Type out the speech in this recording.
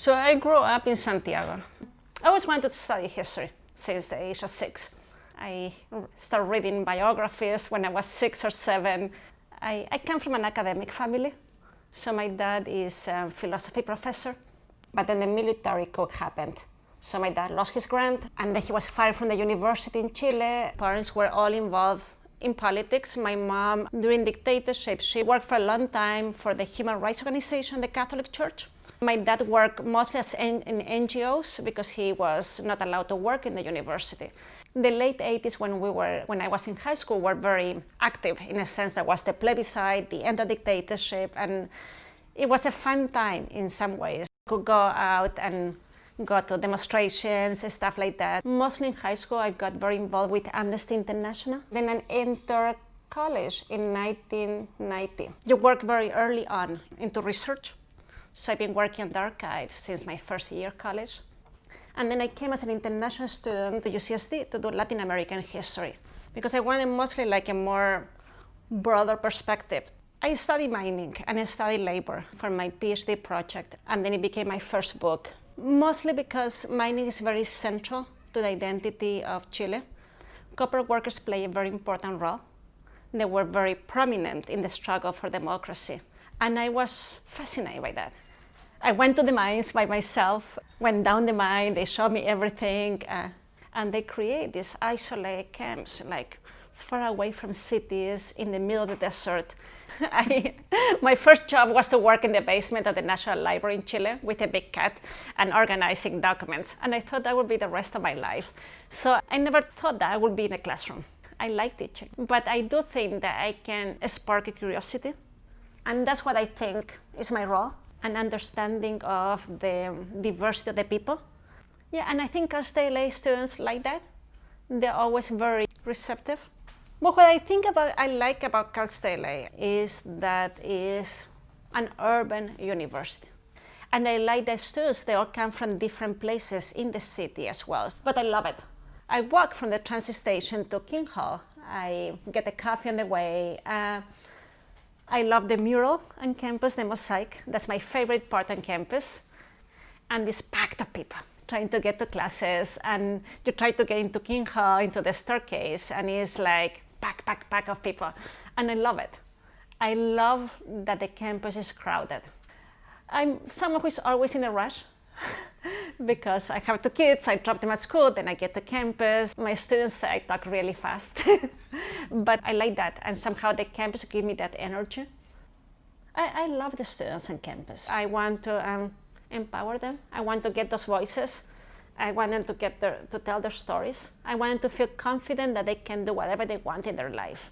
So I grew up in Santiago. I always wanted to study history since the age of 6. I started reading biographies when I was 6 or 7. I come from an academic family. So my dad is a philosophy professor, but then the military coup happened. So my dad lost his grant, and then he was fired from the university in Chile. Parents were all involved in politics. My mom, during dictatorship, she worked for a long time for the human rights organization, the Catholic Church. My dad worked mostly in NGOs because he was not allowed to work in the university. The late 80s, when I was in high school, were very active in a sense. That was the plebiscite, the end of dictatorship, and it was a fun time in some ways. I could go out and go to demonstrations, stuff like that. Mostly in high school, I got very involved with Amnesty International. Then I entered college in 1990. You work very early on into research. So I've been working on the archives since my first year college. And then I came as an international student to UCSD to do Latin American history because I wanted mostly like a more broader perspective. I studied mining and I studied labor for my PhD project, and then it became my first book, mostly because mining is very central to the identity of Chile. Copper workers play a very important role. They were very prominent in the struggle for democracy, and I was fascinated by that. I went to the mines by myself, went down the mine, they showed me everything, and they create these isolated camps, like far away from cities, in the middle of the desert. My first job was to work in the basement of the National Library in Chile with a big cat and organizing documents, and I thought that would be the rest of my life. So I never thought that I would be in a classroom. I like teaching, but I do think that I can spark a curiosity, and that's what I think is my role. An understanding of the diversity of the people. Yeah, and I think CarSTLA students like that. They're always very receptive. But what I like about CarSTLA is that it's an urban university. And I like that students, they all come from different places in the city as well. But I love it. I walk from the transit station to King Hall. I get a coffee on the way. I love the mural on campus, the mosaic. That's my favorite part on campus. And this packed of people trying to get to classes. And you try to get into King Hall, into the staircase, and it's like pack of people. And I love it. I love that the campus is crowded. I'm someone who's always in a rush because I have 2 kids, I drop them at school, then I get to campus. My students say I talk really fast, but I like that, and somehow the campus gives me that energy. I love the students on campus. I want to empower them. I want to get those voices. I want them to tell their stories. I want them to feel confident that they can do whatever they want in their life.